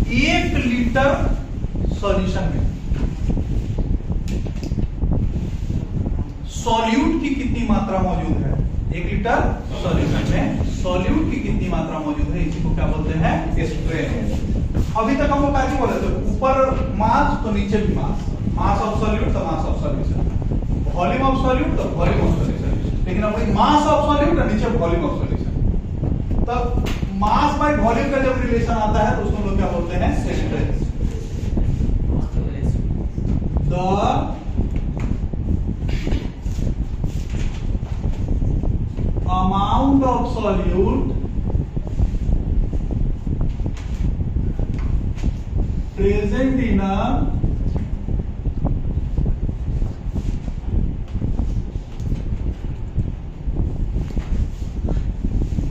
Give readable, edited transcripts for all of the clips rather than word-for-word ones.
1 litre solution में solute की कितनी मात्रा मौजूद है? 1 लीटर सॉल्यूशन में सॉल्यूट की कितनी मात्रा मौजूद है, इसी को क्या बोलते हैं? स्ट्रेन। अभी तक हम लोग क्या बोले थे? ऊपर मास तो नीचे भी मास, मास ऑफ सॉल्यूट तो mass of solution, volume of solute तो वॉल्यूम ऑफ सॉल्यूशन। लेकिन अब मास ऑफ सॉल्यूट और नीचे वॉल्यूम ऑफ सॉल्यूशन, तब मास बाय वॉल्यूम का जब रिलेशन आता है तो उसको लोग क्या बोलते हैं? Strain. The amount of solute present in a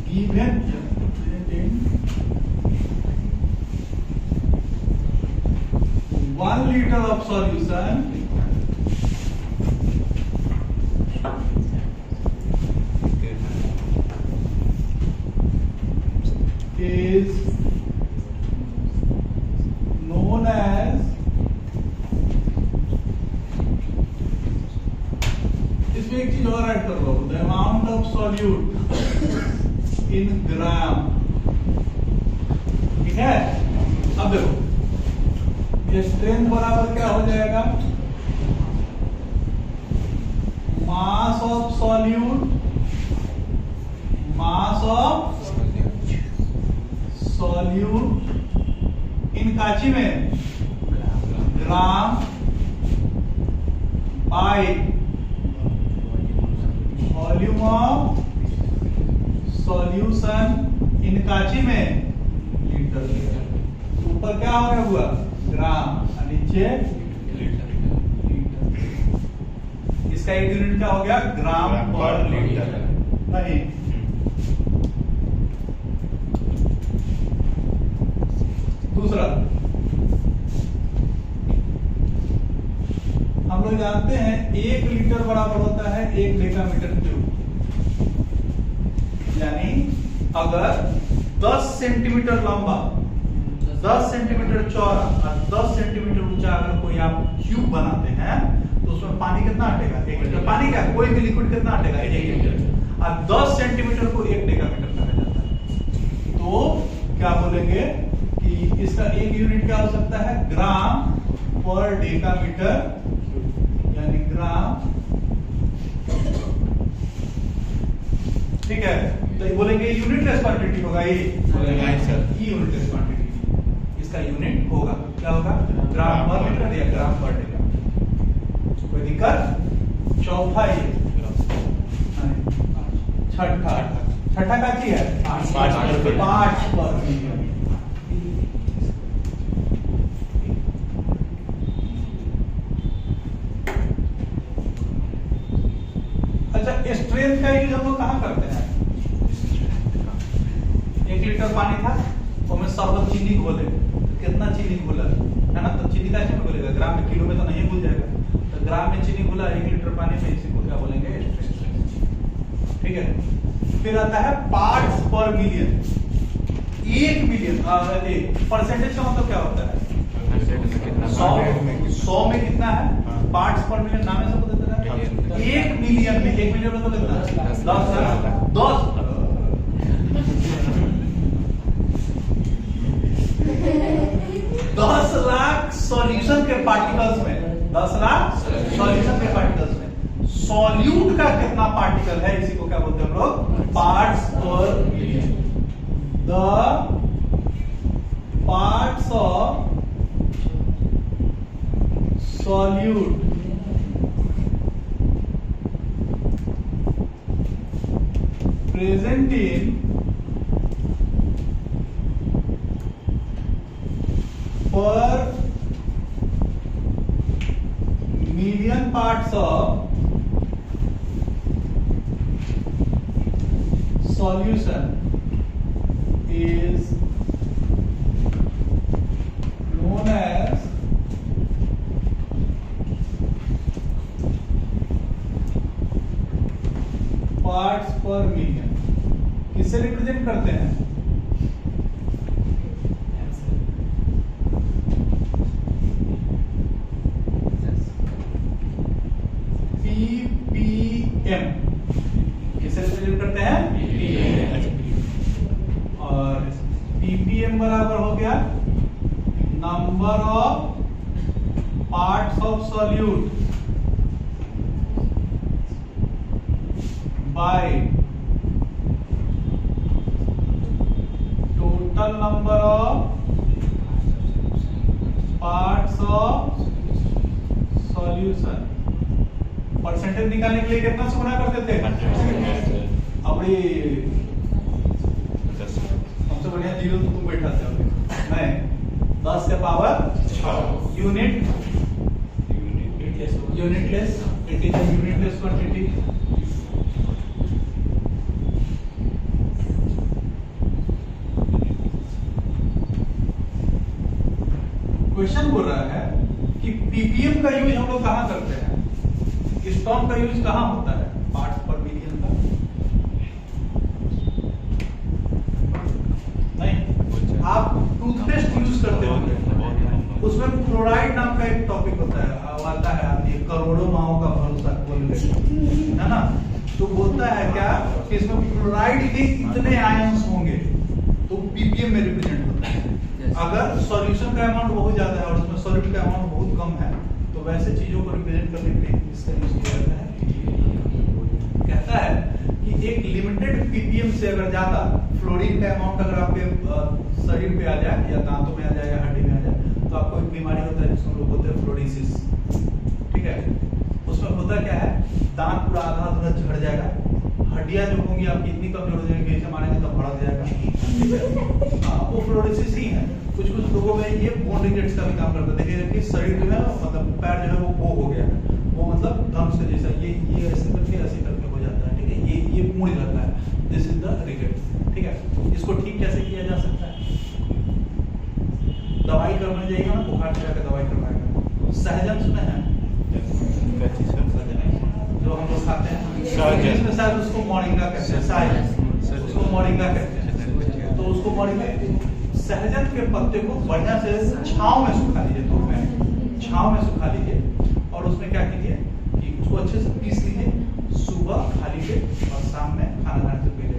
given 1 liter of solution is known as, इसमें एक चीज और ऐड कर लो, the amount of solute in gram। ठीक है, अब देखो ये स्ट्रेंथ बराबर क्या हो जाएगा? मास of solute mass of solute in काची में ग्राम by volume of solution in काची में लीटर। ऊपर क्या हो गया हुआ? ग्राम और नीचे लीटर। इसका एक यूनिट क्या हो गया? ग्राम पर लीटर। नहीं, दूसरा हम लोग जानते हैं 1 लीटर बराबर होता है 1 डेकामीटर क्यूब। यानी अगर 10 सेंटीमीटर लंबा, 10 सेंटीमीटर चौड़ा और 10 सेंटीमीटर ऊंचा अगर कोई आप क्यूब बनाते हैं तो उसमें पानी कितना अटेगा? 1 लीटर। पानी क्या, कोई भी लिक्विड कितना अटेगा? 1 लीटर। और 10 सेंटीमीटर को 1 डेकामीटर कहा जाता है। तो क्या बोलेंगे कि इसका एक यूनिट क्या हो सकता है? ग्राम पर डेकामीटर, यानी ग्राम। ठीक है, तो ये बोलेंगे यूनिटलेस क्वांटिटी होगा, ये बोलेंगे आंसर ये यूनिटलेस क्वांटिटी। इसका यूनिट होगा क्या होगा? ग्राम पर लीटर या ग्राम पर डेकामीटर। कोई दिक्कत? चौथा ये, छठा का क्या है? पार्ट्स पर मिलियन। अच्छा, स्ट्रेंथ का यूज हम लोग कहां करते हैं? 1 लीटर पानी था, उसमें शरबत चीनी घोले, कितना चीनी घोला है ना? तो चीनी का कैसे घोलेगा? ग्राम में, किलो में तो नहीं घुल जाएगा। तो ग्राम में चीनी घोला 1 लीटर पानी में, इसी को क्या बोलेंगे? ठीक है। फिर आता है पार्ट्स पर मिलियन। 1 मिलियन परसेंटेज का मतलब क्या होता है? 100 में कितना है? पार्ट्स पर मिलियन नाम से पता चला। 1 मिलियन में, 1 मिलियन में तो कितना? 10 लाख सॉल्यूशन के पार्टिकल्स में, 10 लाख सॉल्यूशन के पार्टिकल्स में सॉल्यूट का कितना पार्टिकल है, इसी को क्या बोलते हैं हम लोग? पार्ट्स पर million. The parts of solute present in per million parts of solution is known as parts per million। किससे रिप्रेजेंट करते हैं? नंबर हो गया number of parts of solute by total number of parts of solution. Percentage निकालने के लिए कितना से गुणा करते थे? अभी सबसे बढ़िया जीरो तो तुम बैठाते हो। नहीं, 10 के power 6 unit unitless, it is a unitless quantity. Question बोल रहा है कि पीपीएम का यूज हम लोग कहां करते हैं? स्टोन का यूज कहां होता है? पार्ट्स पर मिलियन का नहीं। आप टूथपेस्ट यूज करते होंगे, उसमें फ्लोराइड नाम का एक टॉपिक होता है, आता है आदमी करोड़ों माओ का भरोसा बोल है ना, तो बोलता है क्या कि इसमें फ्लोराइड के इतने आयंस होंगे, तो पीपीएम में रिप्रेजेंट होता है। अगर सॉल्यूशन का अमाउंट बहुत ज्यादा है और उसमें सॉल्यूट का अमाउंट बहुत कम है, तो वैसे चीजों को रिप्रेजेंट करने के लिए इसका यूज किया जाता है। कहता है कि एक लिमिटेड पीपीएम से अगर ज्यादा फ्लोरीन का अमाउंट अगर आपके शरीर पे आ जाए या दांतों में आ जाए या हड्डी में आ जाए, तो आपको एक बीमारी होता है जिसको लोग बोलते हैं फ्लोरोसिस। ठीक है, उसमें होता क्या है, दांत पूरा आधा अधूरा झड़ जाएगा, हड्डियां जो होंगी आपकी इतनी कमजोर हो जाएंगी, ऐसे मारेंगे तो भड़क जाएगा। ठीक है, हाँ, वो फ्लोरोसिस ही है। कुछ कुछ लोगों में ये बोन रिकेट्स का भी काम करता है। देखिए कि शरीर जो है मतलब पैर जो है वो हो गया है, वो मतलब धम्स के जैसा ये ऐसे करके हो जाता है। ठीक है, ये मुड़ जाता है, दिस इज द रिकेट। ठीक है, इसको ठीक कैसे किया जा सकता है? दवाई करने जाइएगा ना, बुखार से जाकर दवाई करवाएगा। सहजन सुने हैं जो हम लोग खाते हैं, इसमें शायद उसको मोरिंगा कहते हैं, शायद उसको मोरिंगा कहते हैं। तो उसको मोरिंगा, सहजन के पत्ते को बढ़िया से छांव में सुखा लीजिए, धूप में छांव में सुखा लीजिए, और उसमें क्या कीजिए कि उसको अच्छे से पीस लीजिए, सुबह खा लीजिए और शाम में खाना खाने से पहले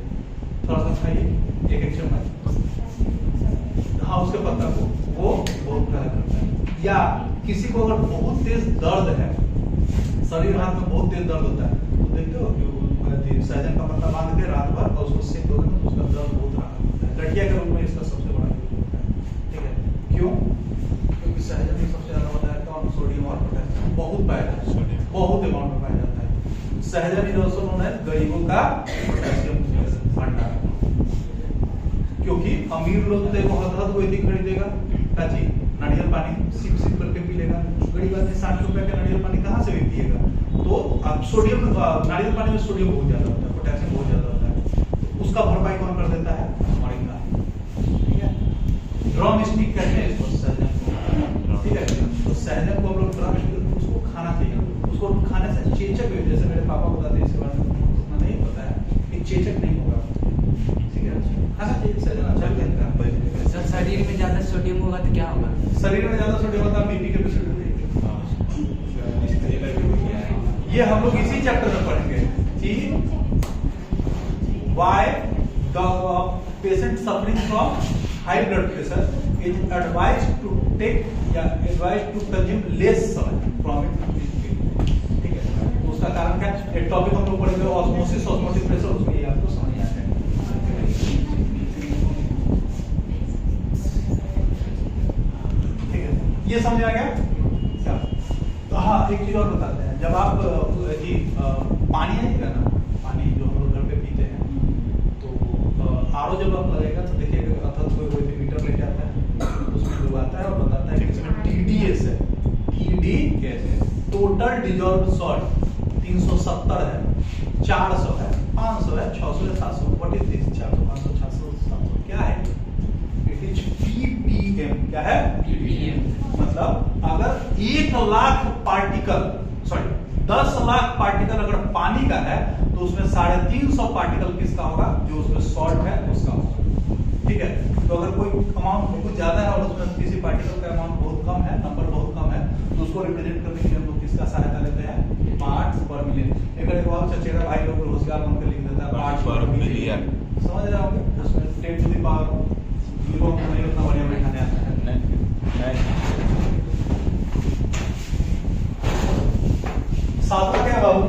थोड़ा सा खाइए, एक चम्मच। हाँ, उसके पत्ता को वो बहुत फायदा करता है। या किसी को अगर बहुत तेज दर्द है, शरीर हाथ में बहुत तेज दर्द होता है, तो देखते हो कि सहजन का पत्ता बांध के रात भर और उसको सेक दोगे तो उसका दर्द बहुत राहत होता है। गठिया के रूप में इसका सबसे बड़ा यूज होता है। ठीक है, क्यों? क्योंकि सहजन में सबसे ज्यादा होता है कौन? सोडियम और पोटेशियम बहुत पाया जाता है, बहुत अमाउंट में पाया जाता है। सहजन इज आल्सो नोन एज गरीबों का पोटेशियम भंडार। क्योंकि अमीर लोग तो वो हद कोई नहीं खरीदेगा, क्या चीज? नारियल पानी सिप सिप करके पी लेगा। गरीब आदमी 60 रुपए का नारियल पानी कहाँ से भी पिएगा? तो अब सोडियम, नारियल पानी में सोडियम बहुत ज्यादा होता है, पोटेशियम बहुत ज्यादा होता है, तो उसका भरपाई कौन कर देता है? मोरिंगा। ठीक है, ड्रम स्टिक कहते हैं इसको, सहजन। ठीक है, तो सहजन को हम लोग ड्रम स्टिक, उसको खाना चाहिए। उसको खाने से चेचक भी, जैसे मेरे पापा बताते हैं, इसके बारे में उतना नहीं पता है कि चेचक नहीं होगा। ठीक है, खाना चाहिए सहजन, अच्छा लगता है। शरीर में ज्यादा सोडियम होगा तो क्या होगा? शरीर में ज्यादा सोडियम होता है, बीपी के पेशेंट। ये हम लोग इसी चैप्टर में पढ़ेंगे कि why patient suffering from high blood pressure is advised to take या advised to consume less from it. ठीक है, तो उसका कारण क्या? एक टॉपिक हम लोग पढ़ेंगे ऑस्मोसिस, ऑस्मोटिक प्रेशर, उसमें ये आपको समझ आ जाएगा। ठीक है, ये समझ आ गया? तो हाँ, एक चीज और बताते हैं, जब आप जी पानी है ना, पानी जो हम लोग घर पे पीते हैं, तो आरओ जब आप लगेगा तो देखिएगा अथक कोई मीटर ले जाता है, उसमें जो आता है और बताता है कि इसमें TDS है, TDS टोटल डिजॉल्व्ड सॉल्ट 370 है, 400 है, 500 है, 600 है, 700। What is this? 400, 500, 600, 700 क्या है? It is ppm। क्या है? ppm। मतलब अगर 1 lakh particle, sorry 10 lakh particle अगर पानी का है, तो उसमें 350 पार्टिकल किसका होगा? जो उसमें सॉल्ट है उसका होगा। ठीक है, तो अगर कोई अमाउंट बहुत ज्यादा है और उसमें किसी पार्टिकल का अमाउंट बहुत कम है, नंबर बहुत कम है, तो उसको रिप्रेजेंट करने के लिए हम लोग किसका सहायता लेते हैं? पार्ट्स पर मिलियन। एक बहुत चचेरा भाई लोग होशियार बनकर लिख देता है पार्ट्स पर मिलियन, समझ रहे होंगे? उसमें 10 टू द पावर मुझको हमको नहीं उतना बढ़िया बैठाने आता है। सातवां क्या है बाबू?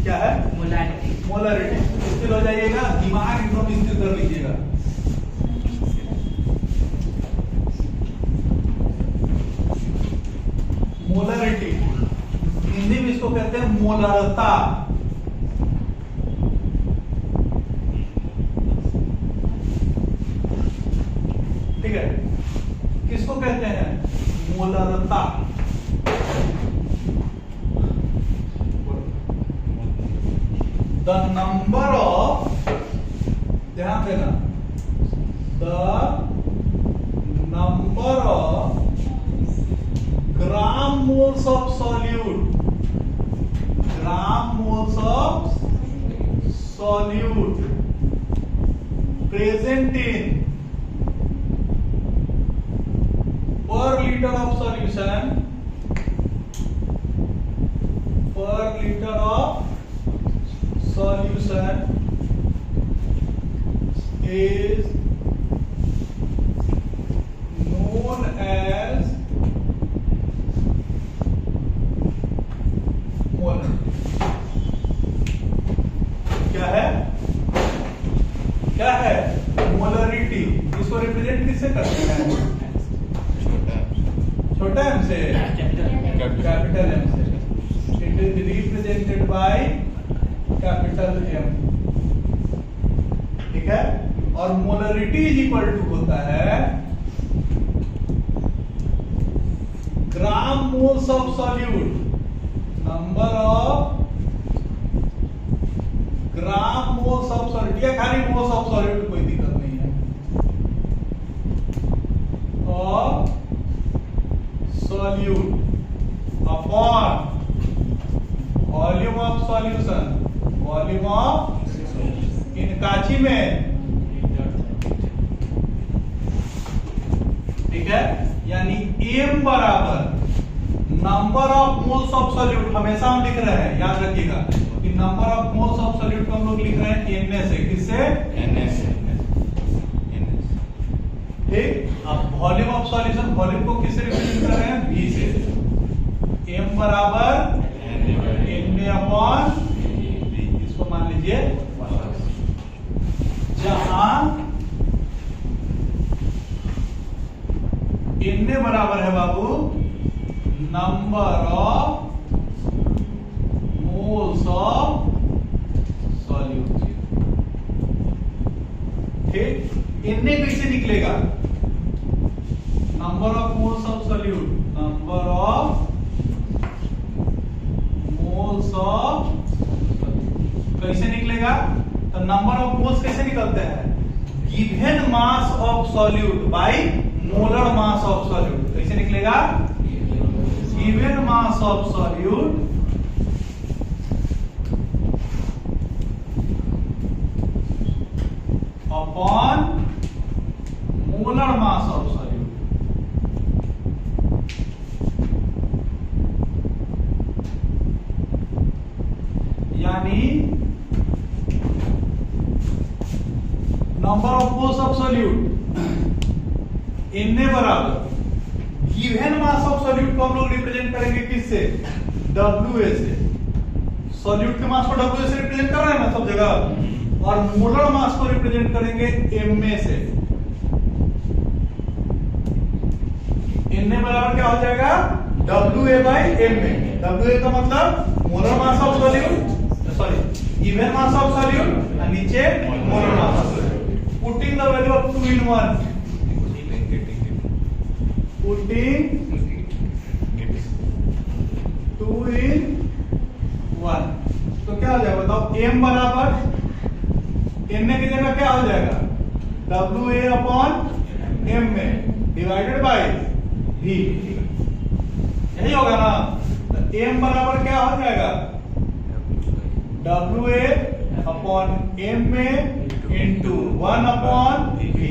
क्या है? मोलारिटी। मोलरिटी। स्थिर हो जाइएगा, दिमाग एकदम स्थिर कर लीजिएगा। मोलरिटी हिंदी में इसको कहते हैं मोलरता। ठीक है, किसको कहते हैं? मोलरता। द नंबर ऑफ, ध्यान देना, the number of gram moles of solute, gram moles of solute present in per liter of solution, per liter of solution is known as mol. क्या है? क्या है? मोलरिटी। इसको रिप्रेजेंट किससे करते हैं? छोटा एम से, कैपिटल एम से। It is represented by capital M. ठीक है, और मोलरिटी इज इक्वल टू होता है gram moles of solute, number of gram moles of solute, या खाली मोल्स ऑफ सॉल्यूट, कोई दिक्कत नहीं है, और solute upon volume of solution, volume of in Kanchi में। ठीक है, यानी m बराबर number of moles of solute, हमेशा हम लिख रहे हैं, याद रखिएगा कि number of moles of solute को हम लोग लिख रहे हैं Na से, किससे? Na से। ठीक, अब वॉल्यूम ऑफ सॉल्यूशन, वॉल्यूम को किससे रिप्रेजेंट कर रहे हैं? V से। m बराबर Na अपॉन V, इसको मान लीजिए, जहां Na बराबर है बाबू number of moles of solute. ठीक, Na कैसे निकलेगा? Number of moles of solute, number of moles of, कैसे निकलेगा? तो नंबर ऑफ मोल्स कैसे निकलते हैं? Given mass of solute by molar mass of solute. कैसे निकलेगा? Given mass of solute upon molar mass of solute. यानी number of moles of solute Na बराबर गिवन मास ऑफ सॉल्यूट को हम लोग रिप्रेजेंट करेंगे किससे? Wa से। सॉल्यूट के मास को Wa से रिप्रेजेंट कर रहे हैं ना सब जगह, और मोलर मास को रिप्रेजेंट करेंगे Ma से। Na बराबर क्या हो जाएगा? Wa by Ma। Wa का मतलब molar mass of solute, sorry given mass of solute, और नीचे molar mass of solute. Putting the value of 2 in 1, putting 2 in 1, तो क्या हो जाएगा बताओ? m बराबर Na की जगह क्या हो जाएगा? Wa upon Ma divided by V, यही होगा ना? तो m बराबर क्या हो जाएगा? Wa upon Ma into 1 upon V।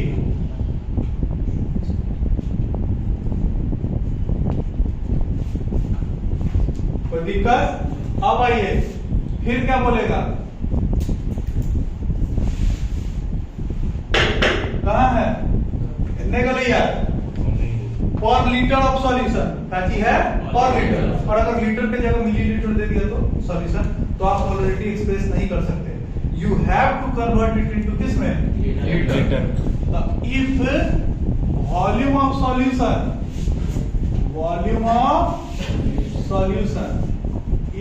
कोई दिक्कत? अब आइए, फिर क्या बोलेगा? दिया पर लीटर ऑफ सॉल्यूशन क्या चीज है पर लीटर, और अगर लीटर के जगह मिलीलीटर दे दिया तो सॉल्यूशन, तो आप मोलरिटी एक्सप्रेस नहीं कर सकते, you have to convert it into किस में लीटर। If volume of solution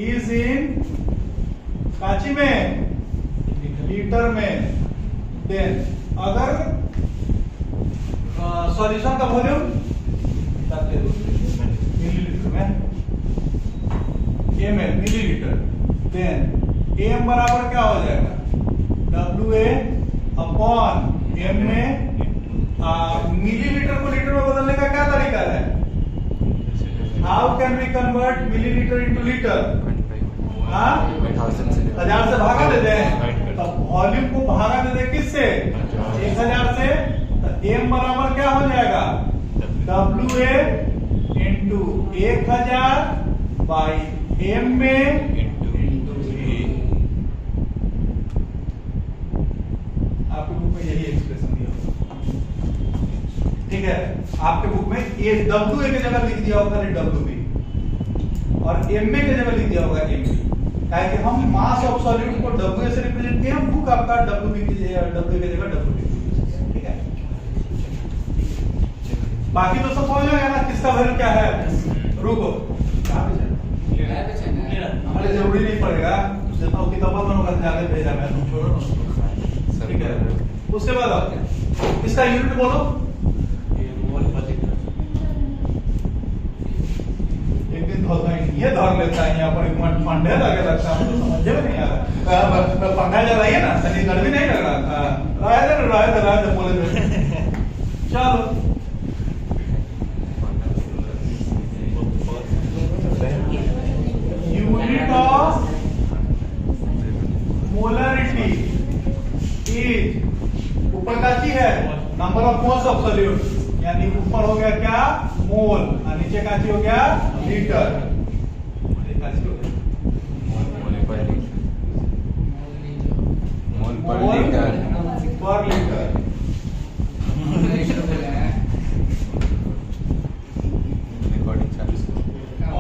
is in काची में लीटर में, देन अगर सॉल्यूशन का वॉल्यूम मिलीलीटर में ml मिलीलीटर, देन m बराबर क्या हो जाएगा WA अपॉन m में मिलीलीटर को लीटर में बदलने का क्या तरीका है, how can we convert millilitre into litre, 1000 से भागा देते हैं, तब वॉल्यूम को भागा देते किससे 1000 से, तो m बराबर क्या हो जाएगा WA इंटू 1000 बाई m में आपके बुक में यही एक्सप्रेशन दिया होगा, ठीक है। आपके बुक में ये WA की जगह लिख दिया होगा WB और MA की जगह लिख दिया होगा MB, कि हम मास ऑफ सॉल्यूट को WA से रिप्रेजेंट किए, हम बुक आपका WB की जगह WB, ठीक है। बाकी तो सब समझ गया ना किसका वैल्यू क्या है, रुको हमारे जरूरी नहीं पड़ेगा, जितना किताबा बनोगा आगे भेजा मैं, तुम छोड़ो ना, ठीक है। उसके बाद इसका यूनिट बोलो, एक दिन ये धर लेता है यहाँ पर फंडे लगे लगता है, तो समझे नहीं आ रहा, पंखा जला है ना, तनी गर्मी नहीं लग रहा, रहा दे बोले चलो। यूनिट ऑफ मोलरिटी इज, ऊपर का चीज है number of moles of solute, यानी ऊपर हो गया क्या मोल और नीचे का चीज हो गया लीटर, पर लीटर।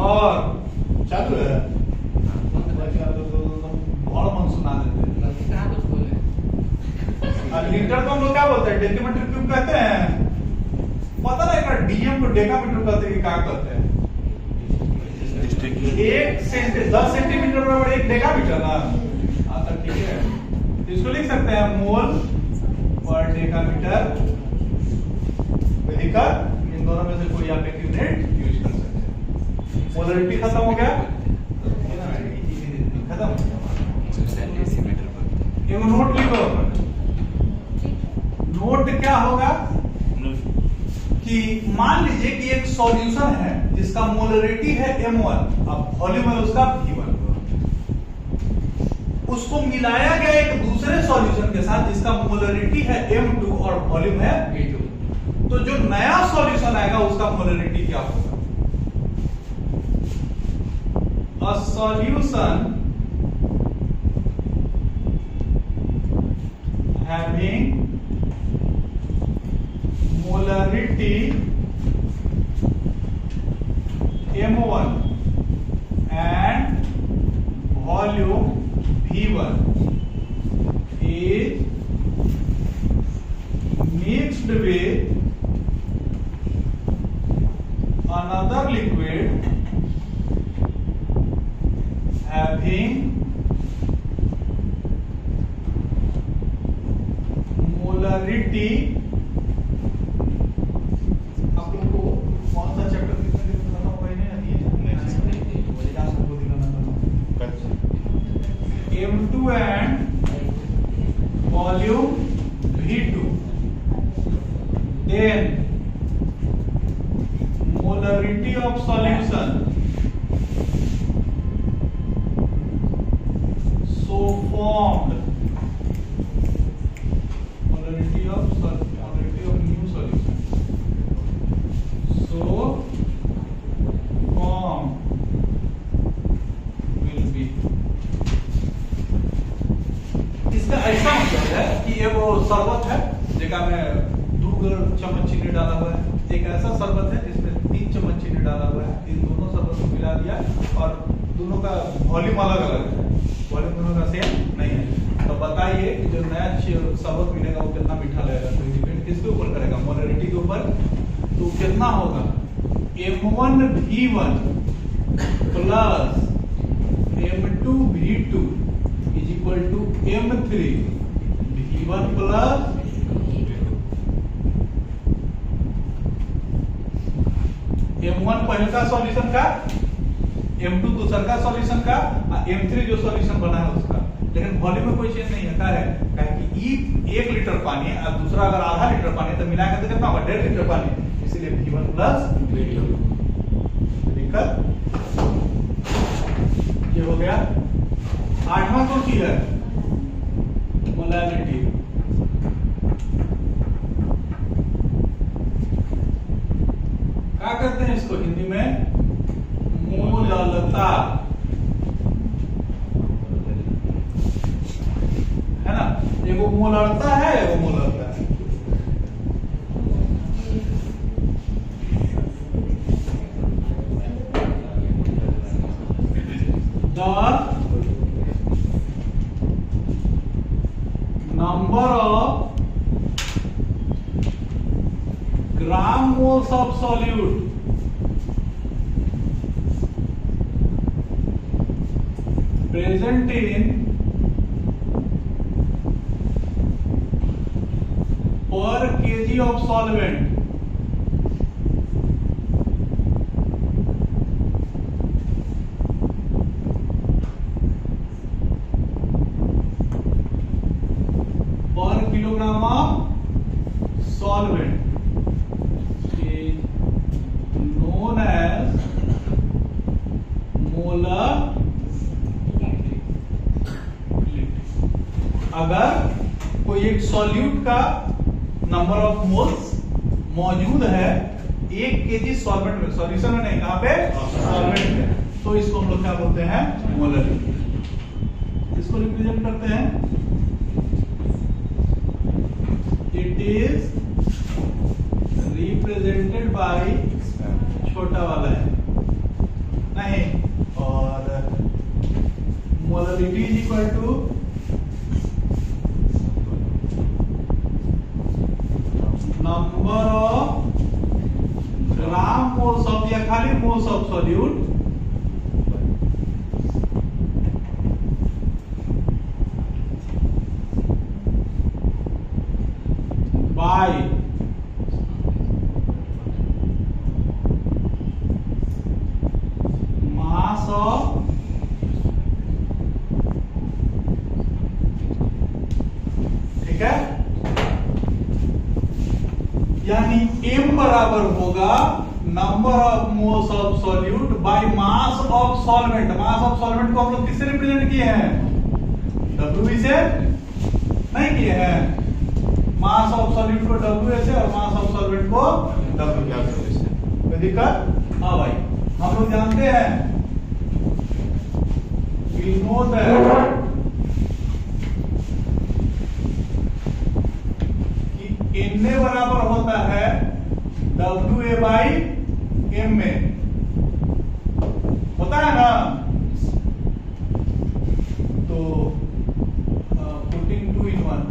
और चालू है बहुत मन सुना देते हैं, लीटर को हम लोग क्या बोलते हैं डेसीमीटर क्यूब कहते हैं, पता नहीं क्या डीएम को डेकामीटर कहते हैं, क्या कहते हैं, 10 सेंटीमीटर बराबर 1 डेकामीटर ना, तो ठीक है, इसको लिख सकते हैं मोल पर डेकामीटर, इन दोनों में से कोई आप एक यूनिट यूज कर सकते हैं। मोलरिटी खत्म हो गया, खत्म, एगो नोट लिखो, नोट क्या होगा कि मान लीजिए कि एक सॉल्यूशन है जिसका मोलरिटी है m1, अब वॉल्यूम है उसका v1, उसको मिलाया गया एक दूसरे सॉल्यूशन के साथ जिसका मोलरिटी है m2 और वॉल्यूम है v2, तो जो नया सॉल्यूशन आएगा उसका मोलरिटी क्या होगा, a solution having molarity m1 and volume v1 is mixed with another liquid having molarity, आप लोगों को कौन सा चैप्टर कितने दिन करना होगा इन्हें आती है, m2 and volume v2, then molarity of solution so formed, molarity of new solution so formed will be, इसका ऐसा मतलब है कि ये वो शरबत है जगह में दूध चम्मच चीनी डाला हुआ है, एक ऐसा शरबत है जिसमें 3 चम्मच चीनी डाला हुआ है। इन दोनों शरबत को मिला दिया और दोनों का वॉल्यूम अलग अलग है, वॉल्यूम दोनों का सेम नहीं है। तो बताइए कि जो नया शरबत मिलेगा वो कितना मीठा लगेगा? तो डिपेंड किसके ऊपर करेगा? मोलरिटी के ऊपर। तो कितना होगा? M1V1 plus M2V2 is equal to M3V1 plus M1 पहले का सॉल्यूशन का, M2 दूसरा का सॉल्यूशन का, M3 जो सॉल्यूशन बना है उसका। लेकिन वॉल्यूम में कोई चेंज नहीं है। क्या है कि 1 लीटर पानी है और दूसरा अगर आधा लीटर पानी है तो मिलाकर तो कितना होगा? 1.5 लीटर पानी, इसीलिए V1 प्लस V2। दिक्कत ये हो गया। 8वां कौन सी है? मोलैलिटी। क्या कहते हैं इसको हिंदी में? मोललता, है ना? एगो मोलरता है, एगो मोलरता है। Number of gram moles of solute present in per kg of solvent per kilogram of solvent is known as molar. अगर कोई एक सॉल्यूट का नंबर ऑफ मोल्स मौजूद है 1 केजी सॉल्वेंट में, सॉल्यूशन में नहीं, कहां पे? सॉल्वेंट में, तो इसको हम लोग क्या बोलते हैं? मोलरिटी। इसको रिप्रेजेंट करते हैं, इट इज रिप्रेजेंटेड बाय छोटा वाला है नहीं, और molarity is equal to number of gram moles of, या खाली moles of solute by mass of ठीक है, यानी m बराबर होगा number of moles of solute by mass of solvent. Mass of solvent को हम लोग किससे रिप्रेजेंट किए हैं? W से नहीं किए हैं। मास ऑफ सॉल्यूट को W से और मास ऑफ सॉल्वेंट को W से। कोई दिक्कत? हाँ भाई, हम लोग जानते हैं we know that Na बराबर होता है WA बाई MA, होता है ना? तो पुटिंग 2 in 1,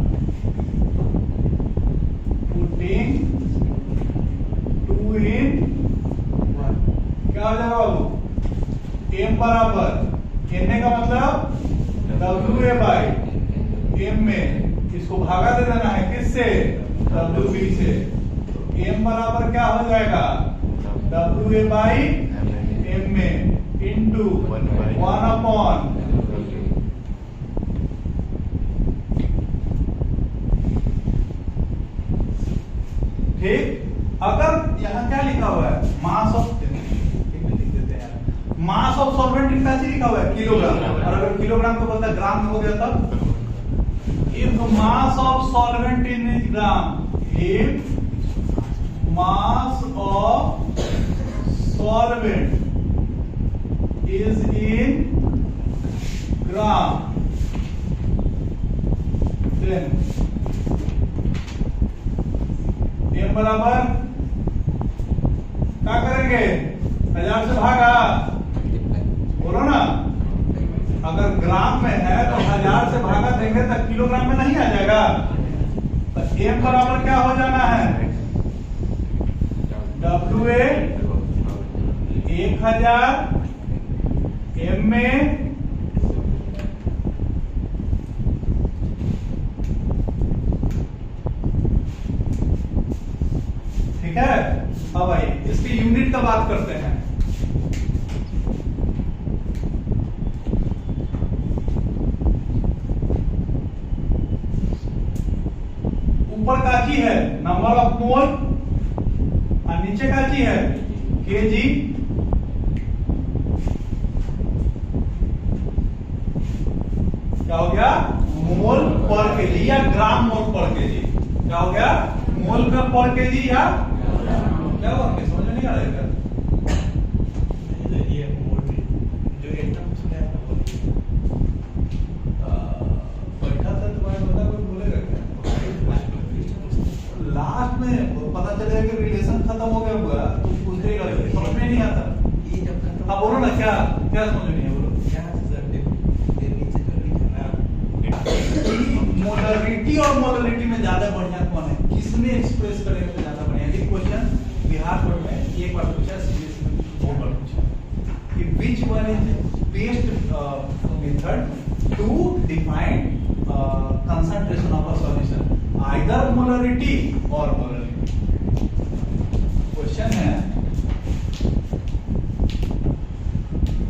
पुटिंग 2 in 1 क्या हो जाएगा बाबू? M बराबर Na का मतलब WA बाई MA, इसको भागा दे देना है किससे? WB से। M बराबर क्या हो जाएगा? WA by MA into 1 upon ठीक। अगर यहाँ क्या लिखा हुआ है? मास ऑफ, लिख देते हैं, मास ऑफ सॉल्वेंट कितना लिखा हुआ है? किलोग्राम। और अगर किलोग्राम को बोलता है ग्राम में हो गया तब if mass of solvent in gram, if mass of solvent is in gram, then m बराबर क्या करेंगे, 1000 से भागा, बोलो ना। अगर ग्राम में है तो 1000 से भागा देंगे तो किलोग्राम में नहीं आ जाएगा। तो m बराबर क्या हो जाना है, WA 1000 m में ठीक है। अब आइए इसकी यूनिट का बात करते हैं। ऊपर काची है नंबर ऑफ मोल और नीचे काची है केजी क्या हो गया, मोल पर केजी या ग्राम मोल पर केजी। क्या हो गया, मोल का पर केजी या क्या हुआ, समझ में नहीं आ रहा है। ये मोल जो एकदम सुना है बैठा था तुम्हारे बता, कोई बोलेगा क्या लास्ट में पता चलेगा कि रिलेशन खत्म हो गया हुआ तो पूछेगा, समझ में नहीं आता। ये जब खत्म, अब बोलो ना क्या क्या समझ में नहीं है, बोलो। क्या सर ये नीचे जो लिखा है मोलरिटी और मोलरिटी में ज्यादा बढ़िया कौन है, किसमें एक्सप्रेस करेंगे तो ज्यादा बढ़िया। ये क्वेश्चन बिहार बोर्ड में एक बार पूछा, सीबीएसई में दो बार पूछा कि which one is best method to define concentration of a solution, either molarity और मोलरिटी। क्वेश्चन है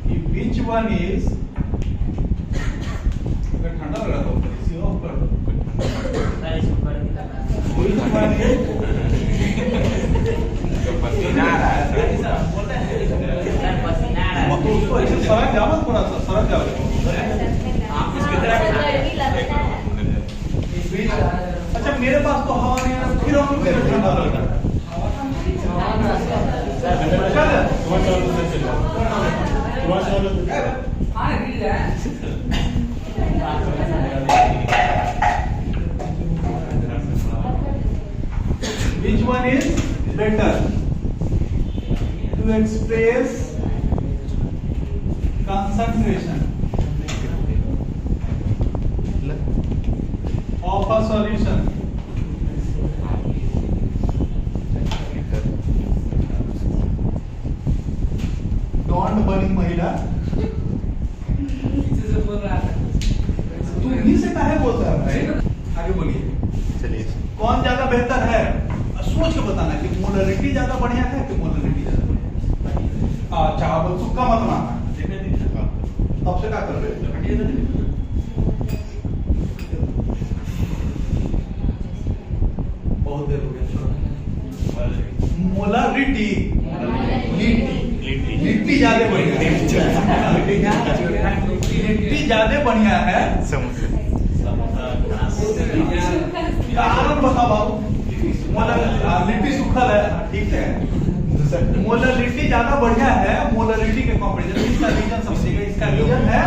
कि विच वन इज, ठंडा लग रहा था इसी ऑफ कर दो, which one is तो उसको ऐसे सरक जाओ मत, थोड़ा सा सरक जाओ। अच्छा मेरे पास तो हवा नहीं है, फिर हम लोग ठंडा लग रहा Which one is better to express concentration of a solution? Don't बनी महिला, तू इन्हीं से काहे बोलता है भाई? आगे बोलिए, चलिए कौन ज्यादा बेहतर है, सोच के बताना कि मोलरिटी ज्यादा बढ़िया है कि मोलरिटी ज्यादा बढ़िया है। अच्छा अब तुक्का मत मारना, तब से क्या कर रहे हो, बहुत देर हो गया। मोलरिटी लिट्टी ज्यादा बढ़िया है, लिट्टी ज्यादा बढ़िया है। कारण बताओ बाबू, लिट्टी सूखल है, ठीक है, मोलरिटी ज्यादा बढ़िया है मोलरिटी के कंपैरिजन। इसका रीजन समझिएगा, इसका रीजन है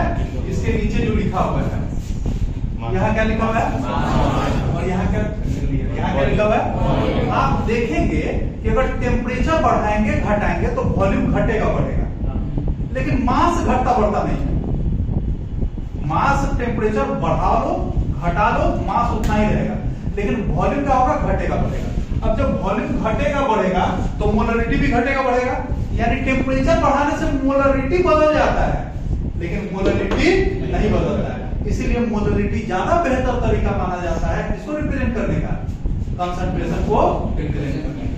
इसके नीचे जो लिखा हुआ है, यहाँ क्या लिखा हुआ है और यहाँ क्या लिखा हुआ है। आप देखेंगे कि अगर टेम्परेचर बढ़ाएंगे घटाएंगे तो वॉल्यूम घटेगा बढ़ेगा, लेकिन मास घटता बढ़ता नहीं है। मास टेम्परेचर बढ़ा लो घटा लो मास उतना ही रहेगा, लेकिन वॉल्यूम क्या होगा, घटेगा बढ़ेगा। अब जब वॉल्यूम घटेगा बढ़ेगा तो मोलरिटी भी घटेगा बढ़ेगा, यानी टेम्परेचर बढ़ाने से मोलरिटी बदल जाता है लेकिन मोलरिटी नहीं बदलता है। इसीलिए मोलरिटी ज्यादा बेहतर तरीका माना जाता है किसको रिप्रेजेंट करने का, कंसंट्रेशन को रिप्रेजेंट करने का।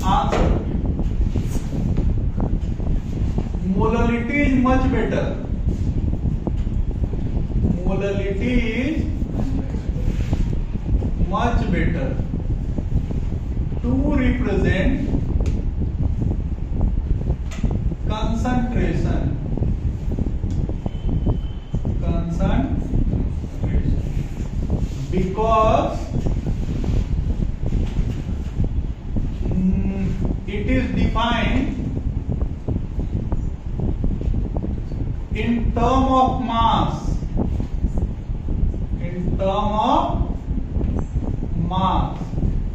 Answer, molarity is much better, molarity is much better to represent concentration because it is defined in term of mass, term of mass,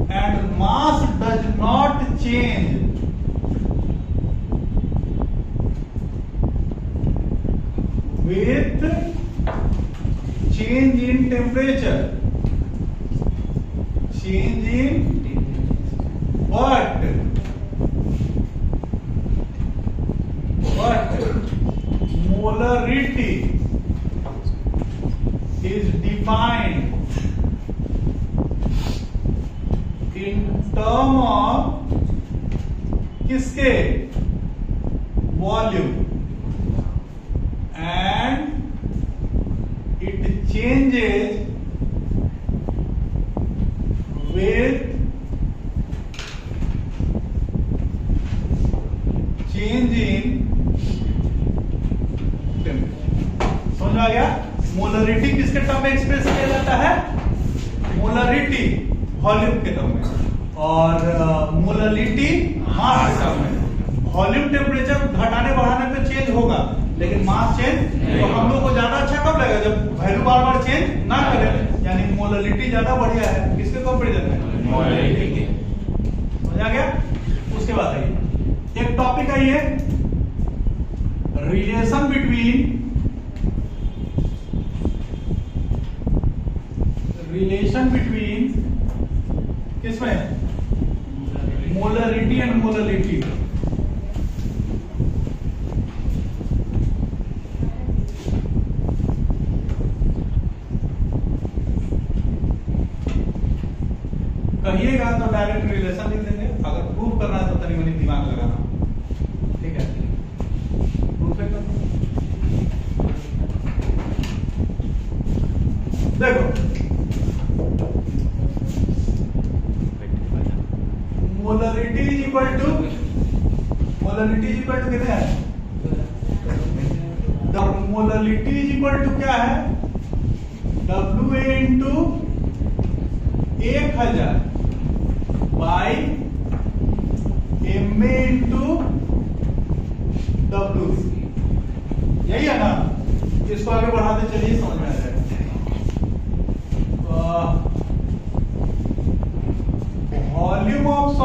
and mass does not change with change in temperature. Change in what? Molarity is defined in term of किसके? Volume, and it changes with change in समझ आ गया? Molarity किसके term में express किया जाता है? Molarity volume के term में, और मोलरिटी मास के टर्म में। वॉल्यूम टेम्परेचर घटाने बढ़ाने पे चेंज होगा, लेकिन मास चेंज तो हम लोग को ज्यादा अच्छा कब लगेगा? जब वैल्यू बार बार चेंज ना करे, यानी मोलरिटी ज्यादा बढ़िया है। किसके कंपेरिजन में? मोलरिटी के। समझ आ गया? उसके बाद आइए एक टॉपिक आइए, रिलेशन बिटवीन किसमें? Molarity and molarity. कहिएगा तो डायरेक्ट रिलेशन लिख देंगे, अगर प्रूफ करना है तो तनी मनी दिमाग लगाना। ठीक है, प्रूफ है। देखो, मोलरिटी इज इक्वल टू कितने है? मोलरिटी इज इक्वल टू क्या है? WA into 1000 by MA into WB। यही है ना? इसको आगे बढ़ाते चलिए, समझ में आ जाएगा। वॉल्यूम ऑफ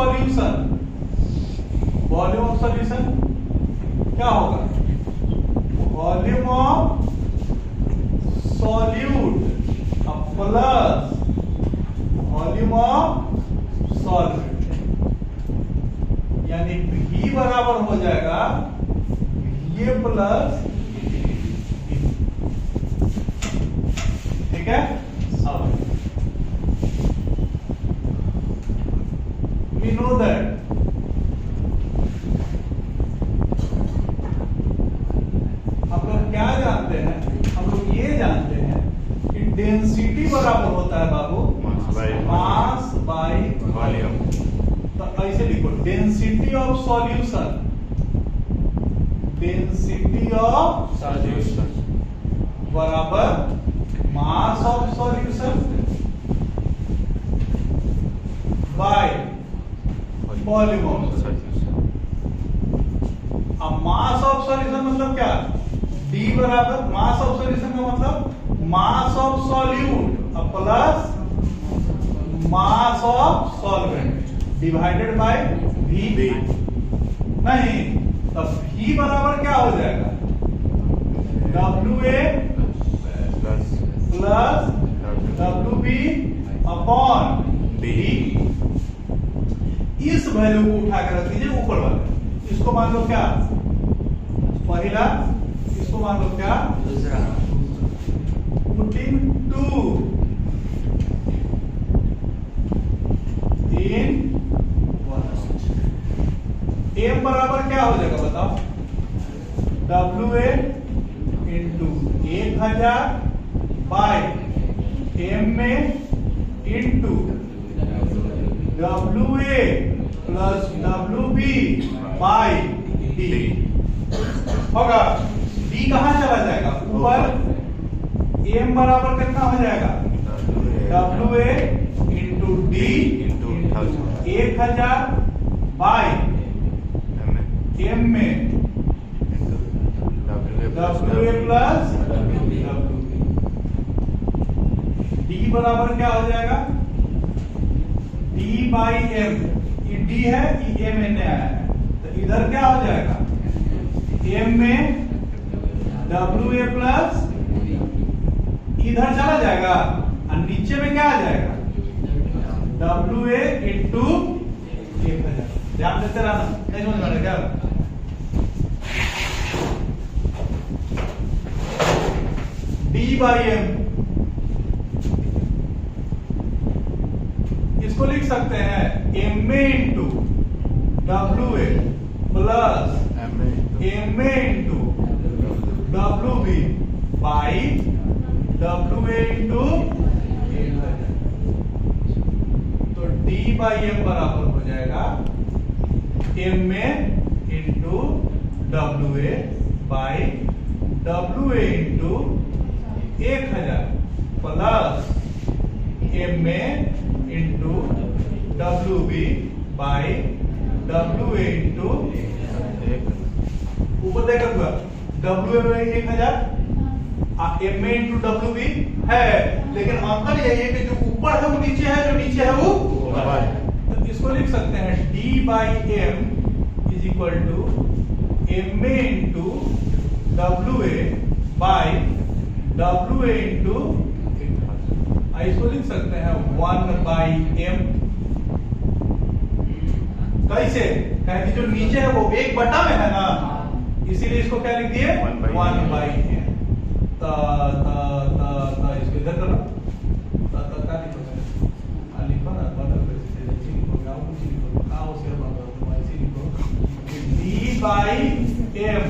सॉल्यूशन क्या होगा? Volume of solute plus volume of solvent, यानी V बराबर हो जाएगा VA प्लस। ठीक है, अब we know that हम लोग क्या जानते हैं? हम लोग ये जानते हैं कि डेंसिटी बराबर होता है बाबू मास बाई वॉल्यूम। तो ऐसे लिखो, डेंसिटी ऑफ सॉल्यूशन बराबर mass of solution by volume of solution. अब मास ऑफ सॉल्यूशन मतलब क्या? D बराबर मास ऑफ सॉल्यूशन का मतलब मास of solute plus mass of solvent divided by V। नहीं, तब V बराबर क्या हो जाएगा? WA plus WB upon D। इस वैल्यू को उठा कर रख दीजिए ऊपर वाले। इसको मान लो क्या? पहला। इसको मान लो क्या? दूसरा। पुटिंग 2 इन 1। M बराबर क्या हो जाएगा बताओ? WA into 1000 by MA into WA plus WB by D होगा। D कहां चला जाएगा? ऊपर। M बराबर कितना हो जाएगा? WA into D into 1000 by MA WA plus WB। D बराबर क्या हो जाएगा, D बाई M, ये D है, ये M ने आया है, तो इधर क्या हो जाएगा, M में WA प्लस इधर चला जाएगा और नीचे में क्या आ जाएगा, WA इंटू 1000। ध्यान देते रहना, नहीं समझ में आ रहा क्या, D बाई M, इसको लिख सकते हैं MA into WA plus MA into WB by WA into 1000। तो D बाई M बराबर हो जाएगा MA into WA by WA into 1000 plus MA into WB by WA into ऊपर देखा हुआ WA में 1000, MA इंटू WB है, लेकिन अंतर यही है कि जो ऊपर है वो नीचे है, जो नीचे है वो ऊपर। तो इसको लिख सकते हैं D by M is equal to MA into WA by WA into, इसको लिख सकते हैं 1 बाई M। कैसे, कहे जो नीचे है वो एक बटा में है ना, इसीलिए इसको क्या लिख दिए 1 बाई M। इसको इधर करो, क्या लिखो ना, D by M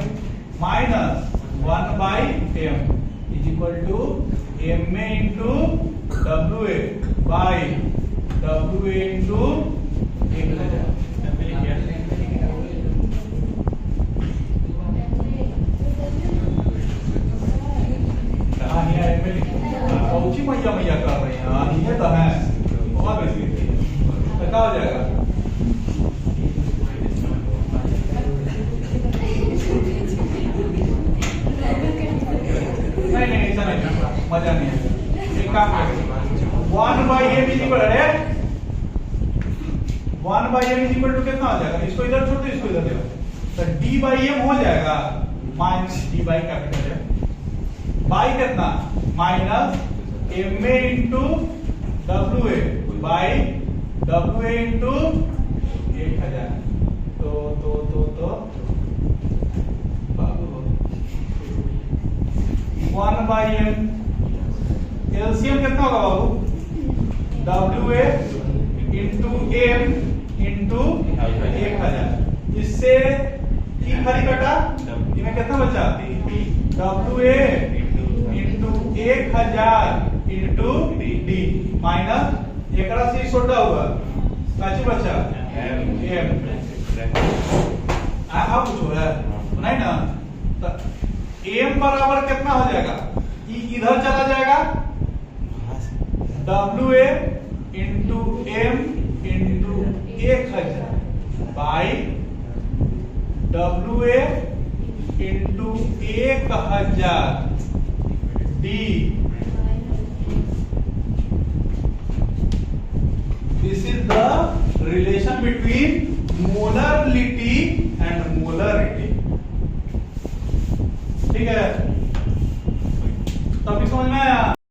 minus 1 by M is equal to MA into WA by WA into 1000। कौची मैया मैया कर रहे हैं, ये तो है बहुत बेसी, तो क्या हो जाएगा, नहीं ऐसा नहीं, मजा नहीं है। एक काम करें, 1 बाई M इज इक्वल है 1 by M is equal to कितना हो जाएगा, इसको इधर छोड़ दो, इसको इधर ले, तो D बाई M हो जाएगा minus D by capital M by कितना minus MA into WA by WA into 1000। तो 1 बाई M, एलसीएम कितना होगा बाबू, WA इंटू M इंटू 1000, इससे की खरी कटा, इनमें कितना बचा, WA into 1000 into D minus एकरा से छोटा हुआ काची बचा M। आप पूछो है नहीं ना, तो M बराबर कितना हो जाएगा, इधर चला जाएगा WA into M into 1000 by WA into 1000 D। This is the relation between molarity and molarity। ठीक है, तब समझ में आया।